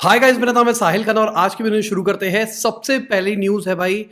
Hi guys, मेरा नाम है साहिल खन्ना और आज की वीडियो शुरू करते हैं। सबसे पहली न्यूज़ है भाई,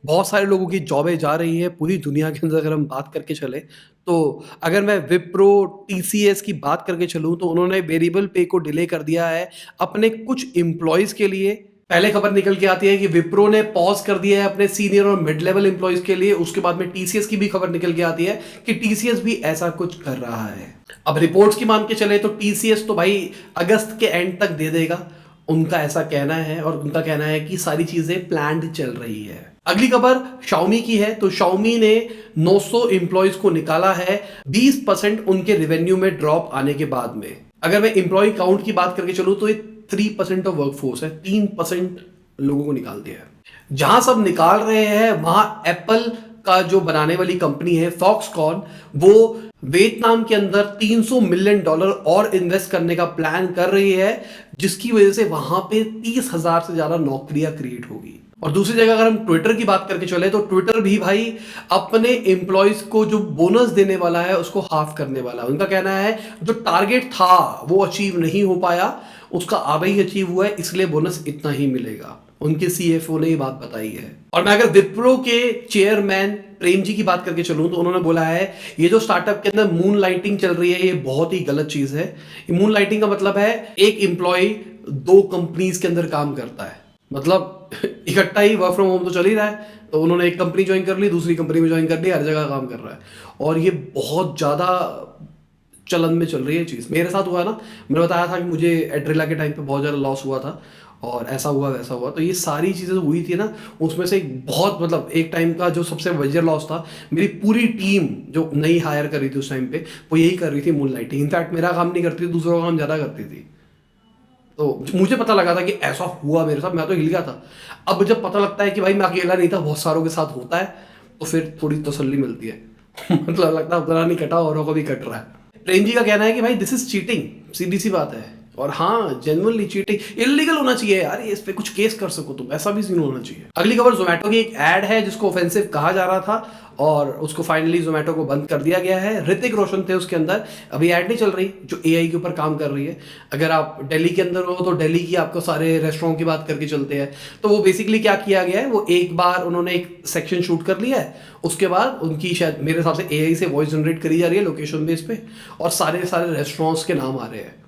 बहुत सारे लोगों की जॉबें जा रही है पूरी दुनिया के अंदर। अगर हम बात करके चले तो अगर मैं विप्रो टीसीएस की बात करके चलूँ तो उन्होंने वेरिएबल पे को डिले कर दिया है अपने कुछ एम्प्लॉयज़ के लिए। पहले खबर निकल के आती है कि विप्रो ने पॉज कर दिया है अपने सीनियर और मिड लेवल एम्प्लॉयज़ के लिए। उसके बाद में टीसीएस की भी खबर निकल के आती है कि टीसीएस भी ऐसा कुछ कर रहा है। अब रिपोर्ट्स की मान के चले तो टीसीएस तो भाई अगस्त के एंड तक दे देगा, उनका ऐसा कहना है। और उनका कहना है कि सारी चीजें प्लान्ड चल रही है। अगली खबर Xiaomi की है तो Xiaomi ने 900 एम्प्लॉयज को निकाला है 20% उनके रेवेन्यू में ड्रॉप आने के बाद में। अगर मैं एम्प्लॉय काउंट की बात करके चलूं तो ये 3% ऑफ वर्कफोर्स है, 3% लोगों को निकाल दिया है। जहां सब निकाल रहे हैं वहां एप्पल का जो बनाने वाली कंपनी है फॉक्सकॉन, वो वियतनाम के अंदर $300 मिलियन और इन्वेस्ट करने का प्लान कर रही है, जिसकी वजह से वहां पे 30,000 से ज्यादा नौकरियां क्रिएट होगी। और दूसरी जगह अगर हम ट्विटर की बात करके चले तो ट्विटर भी भाई अपने एम्प्लॉयज को जो बोनस देने वाला है उसको हाफ करने वाला है। उनका कहना है जो टारगेट था वो अचीव नहीं हो पाया, उसका आधा ही अचीव हुआ है, इसलिए बोनस इतना ही मिलेगा। उनके सीएफओ ने ये बात बताई है। और मैं अगर विप्रो के चेयरमैन प्रेम जी की बात करके चलूं तो उन्होंने बोला है ये जो स्टार्टअप के अंदर मून लाइटिंग चल रही है ये बहुत ही गलत चीज है। मून लाइटिंग का मतलब है एक एम्प्लॉय दो कंपनीज के अंदर काम करता है, मतलब इकट्ठा ही वर्क फ्रॉम होम तो चल ही रहा है, तो उन्होंने एक कंपनी ज्वाइन कर ली, दूसरी कंपनी में ज्वाइन कर ली, हर जगह काम कर रहा है। और ये बहुत ज्यादा चलन में चल रही है चीज़। मेरे साथ हुआ ना, मैंने बताया था कि मुझे एड्रेला के टाइम पे बहुत ज़्यादा लॉस हुआ था और ऐसा हुआ वैसा हुआ। तो ये सारी चीज़ें हुई थी ना, उसमें से एक बहुत मतलब एक टाइम का जो सबसे मेजर लॉस था, मेरी पूरी टीम जो नई हायर कर रही थी उस टाइम पे वो यही कर रही थी, मून लाइटिंग। इनफैक्ट मेरा काम नहीं करती थी, दूसरों का काम ज़्यादा करती थी। तो मुझे पता लगा था कि ऐसा हुआ मेरे साथ, मैं तो हिल गया था। अब जब पता लगता है कि भाई मैं अकेला नहीं था, बहुत सारों के साथ होता है, तो फिर थोड़ी तसल्ली मिलती है। मतलब लगता है उतना नहीं कटा, औरों को भी कट रहा है। प्रेम जी का कहना है कि भाई दिस इज चीटिंग, सीधी सी बात है। और हाँ, जेन्युइनली चीटिंग, इलीगल होना चाहिए यार, ये इस पे कुछ केस कर सको तुम, ऐसा भी सीन होना चाहिए। अगली खबर जोमेटो की एक ऐड है जिसको ऑफेंसिव कहा जा रहा था और उसको फाइनली जोमेटो को बंद कर दिया गया है। ऋतिक रोशन थे उसके अंदर, अभी ऐड नहीं चल रही जो एआई के ऊपर काम कर रही है। अगर आप दिल्ली के अंदर हो तो दिल्ली की आपको सारे रेस्टोरेंट की बात करके चलते हैं। तो वो बेसिकली क्या किया गया है, वो एक बार उन्होंने एक सेक्शन शूट कर लिया है, उसके बाद उनकी शायद मेरे हिसाब से एआई से वॉइस जनरेट करी जा रही है लोकेशन बेस पे, और सारे सारे रेस्टोरेंट्स के नाम आ रहे हैं।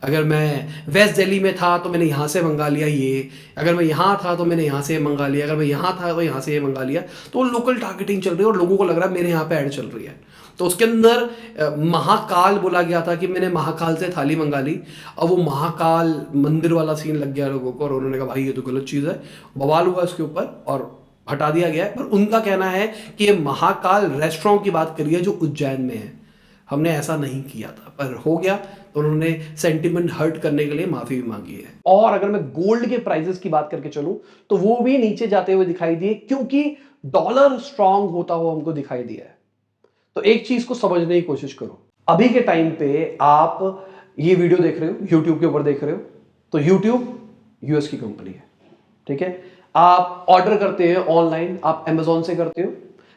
अगर मैं वेस्ट दिल्ली में था तो मैंने यहाँ से मंगा लिया ये, अगर मैं यहाँ था तो मैंने यहाँ से मंगा लिया, अगर मैं यहाँ था तो यहाँ से ये मंगा लिया। तो लोकल टारगेटिंग चल रही है और लोगों को लग रहा है मेरे यहाँ पे ऐड चल रही है। तो उसके अंदर महाकाल बोला गया था कि मैंने महाकाल से थाली मंगा ली। अब वो महाकाल मंदिर वाला सीन लग गया लोगों को और उन्होंने कहा भाई ये तो गलत चीज़ है, बवाल हुआ इसके ऊपर और हटा दिया गया है। पर उनका कहना है कि ये महाकाल रेस्टोरेंट की बात करिए जो उज्जैन में है, हमने ऐसा नहीं किया था, पर हो गया। तो उन्होंने सेंटिमेंट हर्ट करने के लिए माफी भी मांगी है। और अगर मैं गोल्ड के प्राइसेस की बात करके चलूं तो वो भी नीचे जाते हुए दिखाई दिए, क्योंकि डॉलर स्ट्रांग होता हुआ हमको दिखाई दिया है। तो एक चीज को समझने की कोशिश करो, अभी के टाइम पे आप ये वीडियो देख रहे हो, यूट्यूब के ऊपर देख रहे हो, तो यूट्यूब यूएस की कंपनी है, ठीक है। आप ऑर्डर करते हैं ऑनलाइन, आप अमेजोन से करते हो,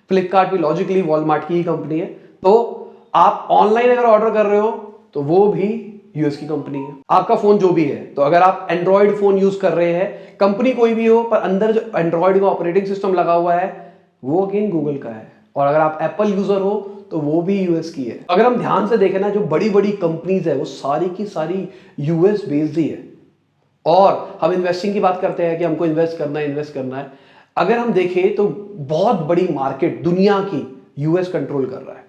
फ्लिपकार्ट भी लॉजिकली वॉलमार्ट की ही कंपनी है। तो आप ऑनलाइन अगर ऑर्डर कर रहे हो तो वो भी यूएस की कंपनी है। आपका फोन जो भी है, तो अगर आप एंड्रॉइड फोन यूज कर रहे हैं, कंपनी कोई भी हो, पर अंदर जो एंड्रॉइड का ऑपरेटिंग सिस्टम लगा हुआ है वो अगेन गूगल का है। और अगर आप एप्पल यूजर हो तो वो भी यूएस की है। अगर हम ध्यान से देखें ना, जो बड़ी बड़ी कंपनीज है वो सारी की सारी यूएस बेस्ड ही है। और हम इन्वेस्टिंग की बात करते हैं कि हमको इन्वेस्ट करना है। अगर हम देखें तो बहुत बड़ी मार्केट दुनिया की यूएस कंट्रोल कर रहा है।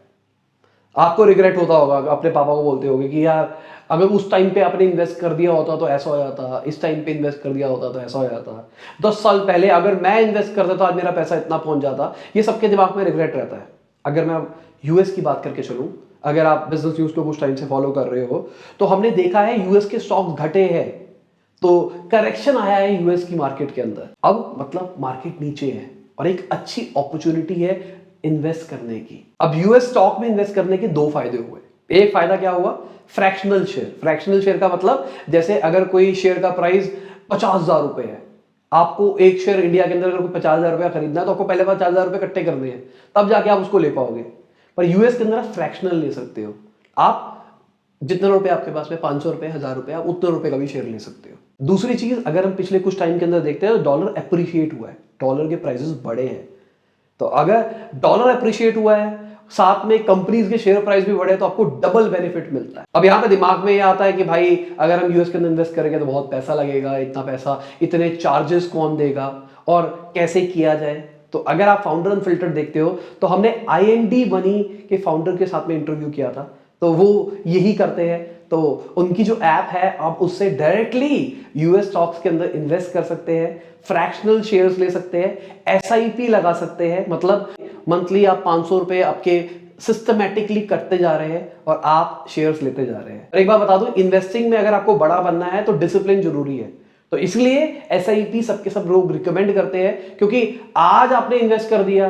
आपको रिग्रेट होता होगा, अपने पापा को बोलते होगे कि यार अगर उस टाइम पे आपने इन्वेस्ट कर दिया होता तो ऐसा हो जाता, इस टाइम पे इन्वेस्ट कर दिया होता तो ऐसा हो जाता, 10 साल पहले अगर मैं इन्वेस्ट करता तो आज मेरा पैसा इतना पहुंच जाता। ये सबके दिमाग में रिग्रेट रहता है। अगर मैं यूएस की बात करके चलूं, अगर आप बिजनेस न्यूज को कुछ टाइम से फॉलो कर रहे हो तो हमने देखा है यूएस के स्टॉक्स घटे हैं, तो करेक्शन आया है यूएस की मार्केट के अंदर। अब मतलब मार्केट नीचे है और एक अच्छी अपॉर्चुनिटी है इन्वेस्ट करने की। अब यूएस स्टॉक में इन्वेस्ट करने के दो फायदे हुए। एक फायदा क्या हुआ, फ्रैक्शनल शेयर। फ्रैक्शनल शेयर का मतलब जैसे अगर कोई शेयर का प्राइस 50,000 रुपए है, आपको एक शेयर इंडिया के अंदर अगर कोई 50,000 रुपया खरीदना है तो आपको पहले 50,000 रुपए इकट्ठे करने हैं, तब जाके आप उसको ले पाओगे। पर यूएस के अंदर आप फ्रैक्शनल ले सकते हो। आप जितने रुपए आपके पास में, 500 रुपए, 1000 रुपए, आप उतने रुपए का भी शेयर ले सकते हो। दूसरी चीज, अगर हम पिछले कुछ टाइम के अंदर देखते हैं तो डॉलर अप्रिशिएट हुआ है, डॉलर के प्राइसेस बढ़े हैं। तो अगर डॉलर अप्रिशिएट हुआ है, साथ में कंपनीज के शेयर प्राइस भी बढ़े, तो आपको डबल बेनिफिट मिलता है। अब यहां पे दिमाग में ये आता है कि भाई अगर हम यूएस के अंदर इन्वेस्ट करेंगे तो बहुत पैसा लगेगा, इतना पैसा, इतने चार्जेस कौन देगा और कैसे किया जाए। तो अगर आप फाउंडर अनफिल्टर्ड देखते हो तो हमने आईएनडी मनी के फाउंडर के साथ में इंटरव्यू किया था, तो वो यही करते हैं। तो उनकी जो ऐप है, आप उससे डायरेक्टली यूएस स्टॉक्स के अंदर इन्वेस्ट कर सकते हैं, फ्रैक्शनल शेयर्स ले सकते हैं, एसआईपी लगा सकते हैं, मतलब मंथली आप 500 रुपए आपके सिस्टमैटिकली कटते जा रहे हैं और आप शेयर्स लेते जा रहे हैं। और एक बात बता दूं, इन्वेस्टिंग में अगर आपको बड़ा बनना है तो डिसिप्लिन जरूरी है। तो इसलिए एसआईपी सबके सब लोग रिकमेंड करते हैं, क्योंकि आज आपने इन्वेस्ट कर दिया,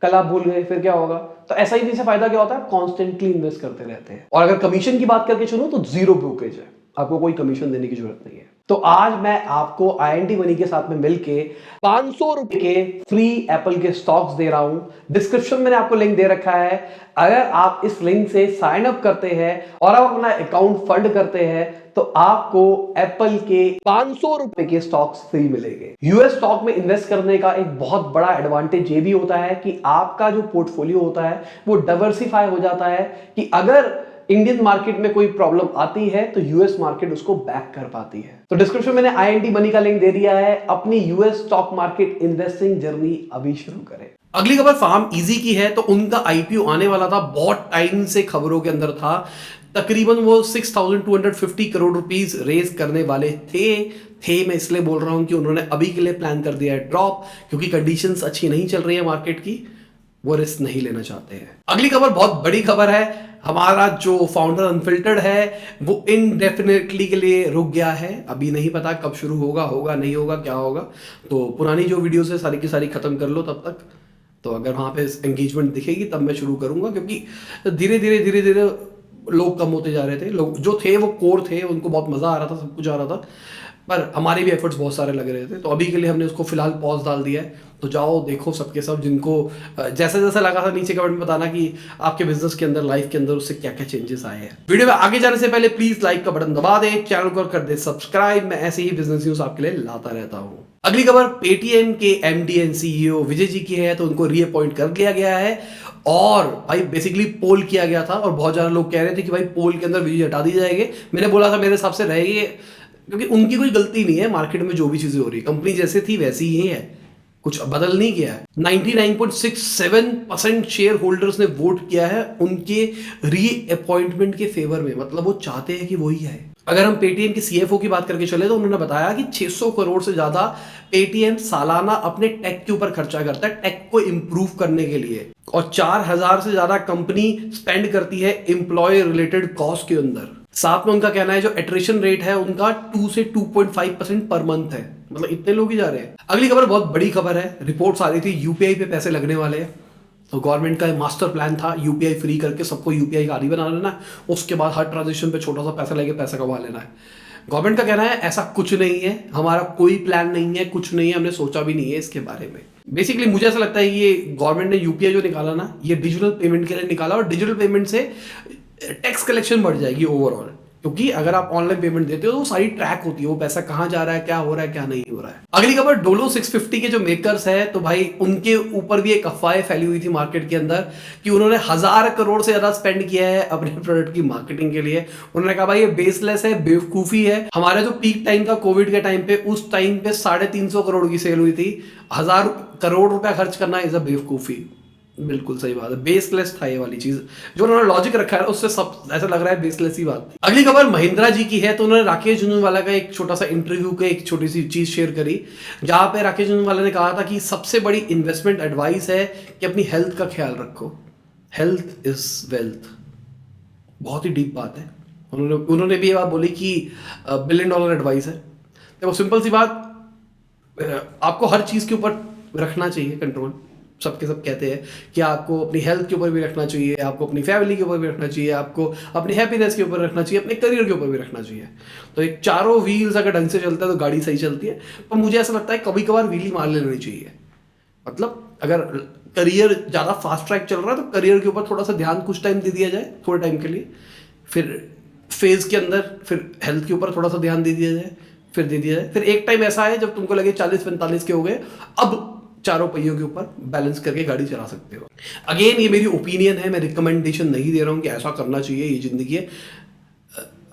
कल आप भूल गए, फिर क्या होगा। तो एसआईपी से फायदा क्या होता है, कॉन्स्टेंटली इन्वेस्ट करते रहते हैं। और अगर कमीशन की बात करके चुनो तो जीरो ब्रोकरेज है, आपको कोई कमीशन देने की जरूरत नहीं है। तो आज मैं आपको आईएनडी मनी के साथ में मिलके 500 रुपए के फ्री एप्पल के स्टॉक्स दे रहा हूं। डिस्क्रिप्शन में मैंने आपको लिंक दे रखा है, अगर आप इस लिंक से साइन अप करते हैं और आप अपना अकाउंट फंड करते हैं तो आपको एप्पल के 500 रुपए के स्टॉक्स फ्री मिलेंगे। यूएस स्टॉक में इन्वेस्ट करने का एक बहुत बड़ा एडवांटेज ये भी होता है कि आपका जो पोर्टफोलियो होता है वो डाइवर्सिफाई हो जाता है, कि अगर इंडियन मार्केट में कोई प्रॉब्लम आती है तो यूएस मार्केट उसको बैक कर पाती है। तो डिस्क्रिप्शन में मैंने आईएनडी मनी का लिंक दे दिया है, अपनी US stock market investing journey अभी शुरू करें। अगली खबर फार्म इजी की है। तो उनका आईपीओ आने वाला था, बहुत टाइम से खबरों के अंदर था, तकरीबन वो 6250 करोड़ रुपीस रेज करने वाले थे मैं इसलिए बोल रहा हूं कि उन्होंने अभी के लिए प्लान कर दिया है ड्रॉप, क्योंकि कंडीशंस अच्छी नहीं चल रही है मार्केट की, वो रिस्क नहीं लेना चाहते हैं। अगली खबर बहुत बड़ी खबर है, हमारा जो फाउंडर अनफिल्टर्ड है वो इनडेफिनेटली के लिए रुक गया है, अभी नहीं पता कब शुरू होगा नहीं होगा, क्या होगा। तो पुरानी जो वीडियोस है सारी की सारी खत्म कर लो तब तक, तो अगर वहां पे एंगेजमेंट दिखेगी तब मैं शुरू करूंगा, क्योंकि धीरे धीरे लोग कम होते जा रहे थे। लोग जो थे वो कोर थे, उनको बहुत मजा आ रहा था, सब कुछ आ रहा था, पर हमारे भी एफर्ट्स बहुत सारे लग रहे थे। तो अभी के लिए हमने उसको फिलहाल पॉज डाल दिया है। तो जाओ देखो सबके सब, जिनको जैसा जैसा लगा था नीचे कमेंट में बताना कि आपके बिजनेस के अंदर, लाइफ के अंदर उससे क्या क्या चेंजेस आए हैं। वीडियो में आगे जाने से पहले प्लीज लाइक का बटन दबा दे, चैनल को कर दे सब्सक्राइब, मैं ऐसे ही बिजनेस न्यूज आपके लिए लाता रहता हूँ। अगली खबर पेटीएम के MD and CEO Vijay ji की है। तो उनको रीअपॉइंट कर लिया गया है और भाई बेसिकली पोल किया गया था और बहुत ज्यादा लोग कह रहे थे कि भाई पोल के अंदर विजय हटा दी जाएगी। मैंने बोला था मेरे हिसाब से रहेगी, क्योंकि उनकी कोई गलती नहीं है, मार्केट में जो भी चीजें हो रही है कंपनी जैसे थी वैसी ही है, कुछ बदल नहीं किया है। 99.67% शेयर होल्डर्स ने वोट किया है उनके रीअपॉइंटमेंट के फेवर में, मतलब वो चाहते हैं कि वही है। अगर हम पेटीएम के सीएफओ की बात करके चले तो उन्होंने बताया कि 600 करोड़ से ज्यादा पेटीएम सालाना अपने टेक के ऊपर खर्चा करता है, टेक को इंप्रूव करने के लिए, और 4000 से ज्यादा कंपनी स्पेंड करती है एम्प्लॉय रिलेटेड कॉस्ट के अंदर। साथ में उनका कहना है जो एट्रिशन रेट है उनका 2 से 2.5% पर मंथ है, मतलब इतने लोग ही जा रहे हैं। अगली खबर बहुत बड़ी खबर है, रिपोर्ट्स आ रही थी यूपीआई पे पैसे लगने वाले हैं। तो गवर्नमेंट का मास्टर प्लान था यूपीआई फ्री करके सबको यूपीआई का आदी बना लेना है, उसके बाद हर ट्रांजेक्शन पे छोटा सा पैसा लेके पैसा कमा लेना है। गवर्नमेंट का कहना है ऐसा कुछ नहीं है, हमारा कोई प्लान नहीं है, कुछ नहीं है, हमने सोचा भी नहीं है इसके बारे में। बेसिकली मुझे ऐसा लगता है ये गवर्नमेंट ने यूपीआई जो निकाला ना, ये डिजिटल पेमेंट के लिए निकाला, और डिजिटल पेमेंट से टैक्स कलेक्शन बढ़ जाएगी ओवरऑल, क्योंकि अगर आप ऑनलाइन पेमेंट देते हो तो वो सारी ट्रैक होती है, वो पैसा कहां जा रहा है, क्या हो रहा है, क्या नहीं हो रहा है। अगली खबर डोलो 650 के जो मेकर्स है, तो भाई उनके ऊपर भी एक अफवाह फैली हुई थी मार्केट के अंदर कि उन्होंने 1000 करोड़ से ज्यादा स्पेंड किया है अपने प्रोडक्ट की मार्केटिंग के लिए। उन्होंने कहा भाई ये बेसलेस है, बेवकूफी है। हमारा जो पीक टाइम था कोविड के टाइम पे, उस टाइम पे 350 करोड़ की सेल हुई थी, 1000 करोड़ रुपया खर्च करना इज अ बेवकूफी। बिल्कुल सही बात है, बेसलेस था ये वाली चीज, जो उन्होंने लॉजिक रखा है उससे सब ऐसा लग रहा है बेसलेस ही बात थी। अगली खबर महिंद्रा जी की है। तो उन्होंने राकेश झुनझुनवाला का एक छोटा सा इंटरव्यू के एक छोटी सी चीज शेयर करी, जहां पे राकेश झुनझुनवाला ने कहा था कि सबसे बड़ी इन्वेस्टमेंट एडवाइस है कि अपनी हेल्थ का ख्याल रखो, हेल्थ इज वेल्थ। बहुत ही डीप बात है। उन्होंने भी ये बात बोली कि $1 बिलियन एडवाइस है। देखो सिंपल सी बात, आपको हर चीज के ऊपर रखना चाहिए कंट्रोल। सबके सब कहते हैं कि आपको अपनी हेल्थ के ऊपर भी रखना चाहिए, आपको अपनी फैमिली के ऊपर भी रखना चाहिए, आपको अपनी हैप्पीनेस के ऊपर रखना चाहिए, अपने करियर के ऊपर भी रखना चाहिए। तो एक चारों व्हील्स अगर ढंग से चलता है तो गाड़ी सही चलती है। पर मुझे ऐसा लगता है कभी कभार व्हील मार लेनी चाहिए, मतलब अगर करियर ज़्यादा फास्ट ट्रैक चल रहा है तो करियर के ऊपर थोड़ा सा ध्यान कुछ टाइम दे दिया जाए, थोड़े टाइम के लिए, फिर फेज के अंदर फिर हेल्थ के ऊपर थोड़ा सा ध्यान दे दिया जाए, फिर दे दिया जाए, फिर एक टाइम ऐसा है जब तुमको लगे 40-45 के हो गए, अब चारों पहियों के ऊपर बैलेंस करके गाड़ी चला सकते हो। अगेन ये मेरी ओपिनियन है, मैं रिकमेंडेशन नहीं दे रहा हूँ कि ऐसा करना चाहिए, ये जिंदगी है।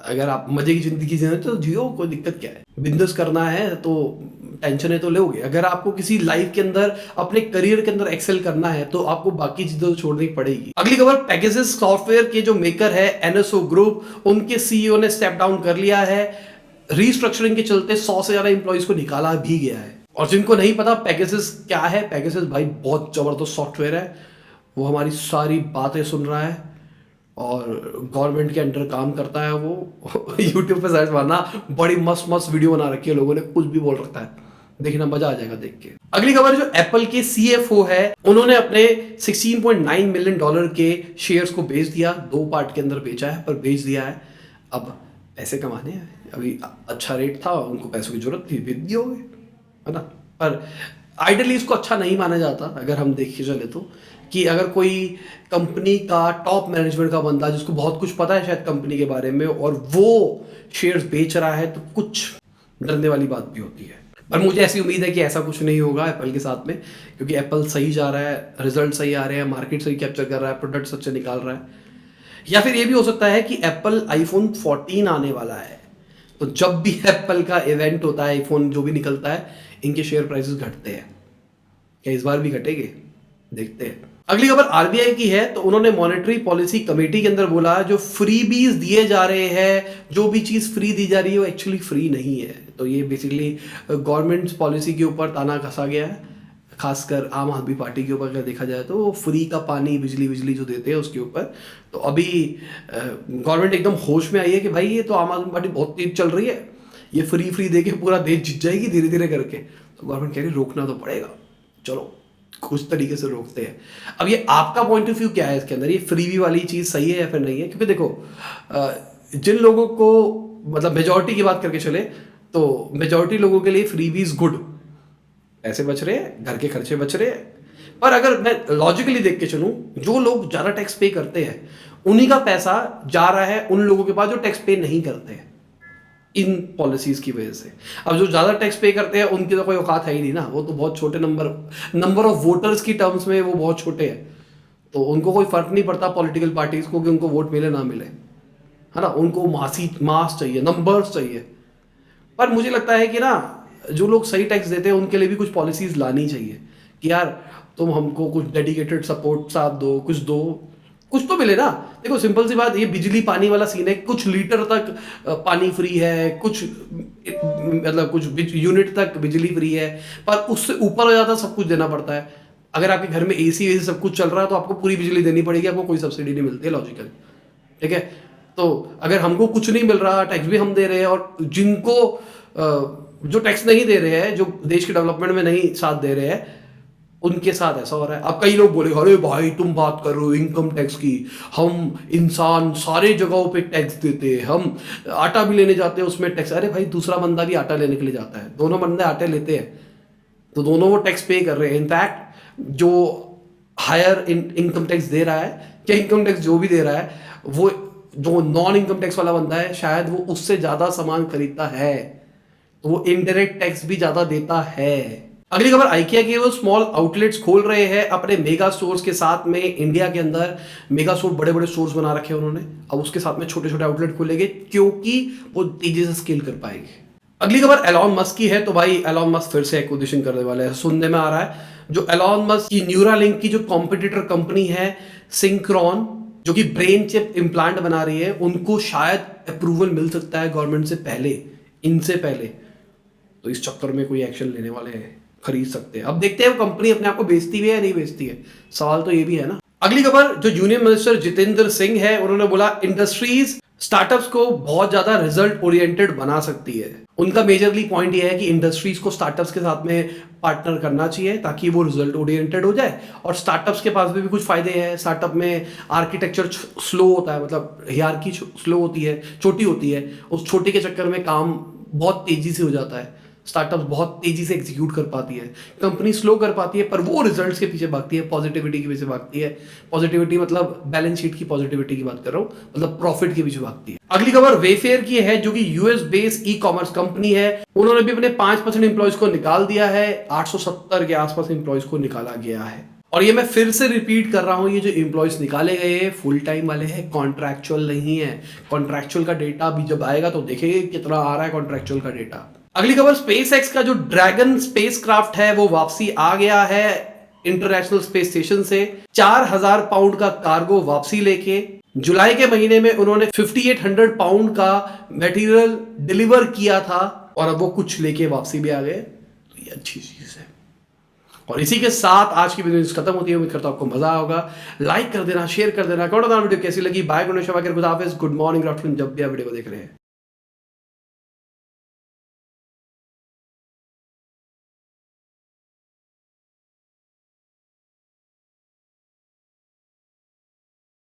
अगर आप मजे की जिंदगी जीना तो जियो, कोई दिक्कत क्या है। बिजनेस करना है तो टेंशन है तो लोगे। अगर आपको किसी लाइफ के अंदर अपने करियर के अंदर एक्सेल करना है तो आपको बाकी चीजें तो छोड़नी पड़ेगी। अगली खबर, पेगासस सॉफ्टवेयर के जो मेकर है एनएसओ ग्रुप, उनके सीईओ ने स्टेप डाउन कर लिया है। रीस्ट्रक्चरिंग के चलते 100 से ज्यादा एम्प्लॉइज को निकाला भी गया है। और जिनको नहीं पता पेगासस क्या है, पेगासस भाई बहुत जबरदस्त सॉफ्टवेयर है। वो हमारी सारी बातें सुन रहा है और गवर्नमेंट के अंडर काम करता है। वो यूट्यूब पे सर्च मारना, बड़ी मस्त मस्त वीडियो बना रखी है लोगों ने, कुछ भी बोल रखता है, देखना मजा आ जाएगा देख के। अगली खबर, जो एप्पल के सीएफओ है, उन्होंने अपने $16.9 मिलियन के शेयर्स को बेच दिया। 2 पार्ट के अंदर बेचा है, पर बेच दिया है। अब पैसे कमाने हैं, अभी अच्छा रेट था, उनको पैसों की जरूरत थी, बेच दिए होंगे, है ना। पर आइडियली इसको अच्छा नहीं माना जाता, अगर हम देखे चले तो, कि अगर कोई कंपनी का टॉप मैनेजमेंट का बंदा जिसको बहुत कुछ पता है शायद कंपनी के बारे में और वो शेयर्स बेच रहा है, तो कुछ डरने वाली बात भी होती है। पर मुझे ऐसी उम्मीद है कि ऐसा कुछ नहीं होगा एप्पल के साथ में, क्योंकि एप्पल सही जा रहा है, रिजल्ट सही आ रहे हैं, मार्केट सही कैप्चर कर रहा है, प्रोडक्ट्स अच्छे निकाल रहा है। या फिर ये भी हो सकता है कि एप्पल आईफोन 14 आने वाला है, तो जब भी एप्पल का इवेंट होता है, आईफोन जो भी निकलता है, इनके शेयर प्राइसेस घटते हैं। क्या इस बार भी घटेंगे, देखते हैं। अगली खबर आरबीआई की है, तो उन्होंने मॉनेटरी पॉलिसी कमेटी के अंदर बोला जो फ्रीबीज दिए जा रहे हैं, जो भी चीज फ्री दी जा रही है वो एक्चुअली फ्री नहीं है। तो ये बेसिकली गवर्नमेंट पॉलिसी के ऊपर ताना कसा गया है, खासकर आम आदमी पार्टी के ऊपर अगर देखा जाए तो वो फ्री का पानी, बिजली जो देते हैं उसके ऊपर। तो अभी गवर्नमेंट एकदम होश में आई है कि भाई ये तो आम आदमी पार्टी बहुत तेज चल रही है, ये फ्री दे के पूरा देश जीत जाएगी धीरे धीरे करके। तो गवर्नमेंट कह रही रोकना तो पड़ेगा, चलो कुछ तरीके से रोकते हैं। अब ये आपका पॉइंट ऑफ व्यू क्या है इसके अंदर, ये फ्रीबी वाली चीज सही है या फिर नहीं है? क्योंकि देखो जिन लोगों को, मतलब मेजॉरिटी की बात करके चले तो मेजॉरिटी लोगों के लिए फ्रीबी इज गुड, पैसे बच रहे हैं, घर के खर्चे बच रहे हैं। पर अगर मैं लॉजिकली देख के चलूं, जो लोग ज्यादा टैक्स पे करते हैं उन्हीं का पैसा जा रहा है उन लोगों के पास जो टैक्स पे नहीं करते हैं, इन पॉलिसीज की वजह से। अब जो ज्यादा टैक्स पे करते हैं उनकी तो कोई औकात है ही नहीं ना, वो तो बहुत छोटे नंबर ऑफ वोटर्स की टर्म्स में वो बहुत छोटे हैं, तो उनको कोई फर्क नहीं पड़ता पॉलिटिकल पार्टीज को कि उनको वोट मिले ना मिले, है ना। उनको मास चाहिए, नंबर्स चाहिए। पर मुझे लगता है कि ना, जो लोग सही टैक्स देते हैं उनके लिए भी कुछ पॉलिसीज लानी चाहिए कि यार तुम हमको कुछ डेडिकेटेड सपोर्ट साथ दो, कुछ दो, कुछ तो मिले ना। देखो सिंपल सी बात, ये बिजली पानी वाला सीन है, कुछ लीटर तक पानी फ्री है, कुछ मतलब कुछ यूनिट तक बिजली फ्री है, पर उससे ऊपर हो जाता सब कुछ देना पड़ता है। अगर आपके घर में एसी वेसी सब कुछ चल रहा है तो आपको पूरी बिजली देनी पड़ेगी, आपको कोई सब्सिडी नहीं मिलती है, लॉजिकल, ठीक है। तो अगर हमको कुछ नहीं मिल रहा, टैक्स भी हम दे रहे हैं, और जिनको जो टैक्स नहीं दे रहे हैं, जो देश के डेवलपमेंट में नहीं साथ दे रहे हैं, उनके साथ ऐसा हो रहा है। अब कई लोग बोले अरे भाई तुम बात कर रहे हो इनकम टैक्स की, हम इंसान सारे जगहों पे टैक्स देते हैं, हम आटा भी लेने जाते हैं उसमें टैक्स। अरे भाई दूसरा बंदा भी आटा लेने के लिए जाता है, दोनों बंदे आटे लेते हैं, तो दोनों वो टैक्स पे कर रहे हैं। इनफैक्ट जो हायर इनकम टैक्स दे रहा है, क्या इनकम टैक्स जो भी दे रहा है, वो जो नॉन इनकम टैक्स वाला बंदा है शायद वो उससे ज्यादा सामान खरीदता है, तो वो इनडायरेक्ट टैक्स भी ज्यादा देता है। अगली खबर, आइकिया के वो स्मॉल आउटलेट्स खोल रहे हैं अपने मेगा स्टोर्स के साथ में। इंडिया के अंदर मेगा स्टोर, बड़े बड़े स्टोर्स बना रखे हैं उन्होंने, अब उसके साथ में छोटे छोटे आउटलेट खोलेंगे क्योंकि वो तेजी से स्केल कर पाएंगे। अगली खबर एलॉन मस्क की है, तो भाई एलॉन मस्क फिर से एक्विजिशन करने वाले हैं, सुनने में आ रहा है। जो एलॉन मस्क की न्यूरालिंक की जो कॉम्पिटिटर कंपनी है सिंक्रॉन, जो कि ब्रेन चिप इम्प्लांट बना रही है, उनको शायद अप्रूवल मिल सकता है गवर्नमेंट से पहले, इनसे पहले। तो इस चक्कर में कोई एक्शन लेने वाले हैं, खरीद सकते हैं। अब देखते हैं वो कंपनी अपने आप को बेचती है या नहीं बेचती है, सवाल तो ये भी है ना। अगली खबर, जो यूनियन मिनिस्टर जितेंद्र सिंह है, उन्होंने बोला इंडस्ट्रीज स्टार्टअप्स को बहुत ज्यादा रिजल्ट ओरिएंटेड बना सकती है। उनका मेजरली पॉइंट ये है कि इंडस्ट्रीज को स्टार्टअप्स के साथ में पार्टनर करना चाहिए ताकि वो रिजल्ट ओरिएंटेड हो जाए, और स्टार्टअप्स के पास भी कुछ फायदे हैं। स्टार्टअप में आर्किटेक्चर स्लो होता है, मतलब हियरार्की स्लो होती है, छोटी होती है, उस छोटी के चक्कर में काम बहुत तेजी से हो जाता है। स्टार्टअप्स बहुत तेजी से एग्जीक्यूट कर पाती है, कंपनी स्लो कर पाती है, पर वो रिजल्ट्स के पीछे भागती है, पॉजिटिविटी के पीछे भागती है। पॉजिटिविटी मतलब बैलेंस शीट की पॉजिटिविटी की बात कर रहा हूँ, मतलब प्रॉफिट के पीछे भागती है। अगली खबर वेफेयर की है, जो कि US based e commerce company है। उन्होंने भी अपने 5% एम्प्लॉयज को निकाल दिया है, 870 के आसपास एम्प्लॉयज को निकाला गया है। और ये मैं फिर से रिपीट कर रहा हूं, ये जो एम्प्लॉयज निकाले गए हैं फुल टाइम वाले हैं, कॉन्ट्रैक्चुअल नहीं है। कॉन्ट्रैक्चुअल का डेटा अभी जब आएगा तो देखेंगे कितना आ रहा है कॉन्ट्रैक्चुअल का डेटा। अगली खबर, स्पेस एक्स का जो ड्रैगन स्पेसक्राफ्ट है वो वापसी आ गया है इंटरनेशनल स्पेस स्टेशन से, 4000 पाउंड का कार्गो वापसी लेके। जुलाई के महीने में उन्होंने 5800 पाउंड का मटेरियल डिलीवर किया था और अब वो कुछ लेके वापसी भी आ गए, तो ये अच्छी चीज है। और इसी के साथ आज की वीडियो खत्म होती है। उम्मीद करता हूं आपको मजा होगा। लाइक कर देना, शेयर कर देना, कमेंट करना वीडियो कैसी लगी। बाय, गुड मॉर्निंग, जब भी आप वीडियो को देख रहे हैं।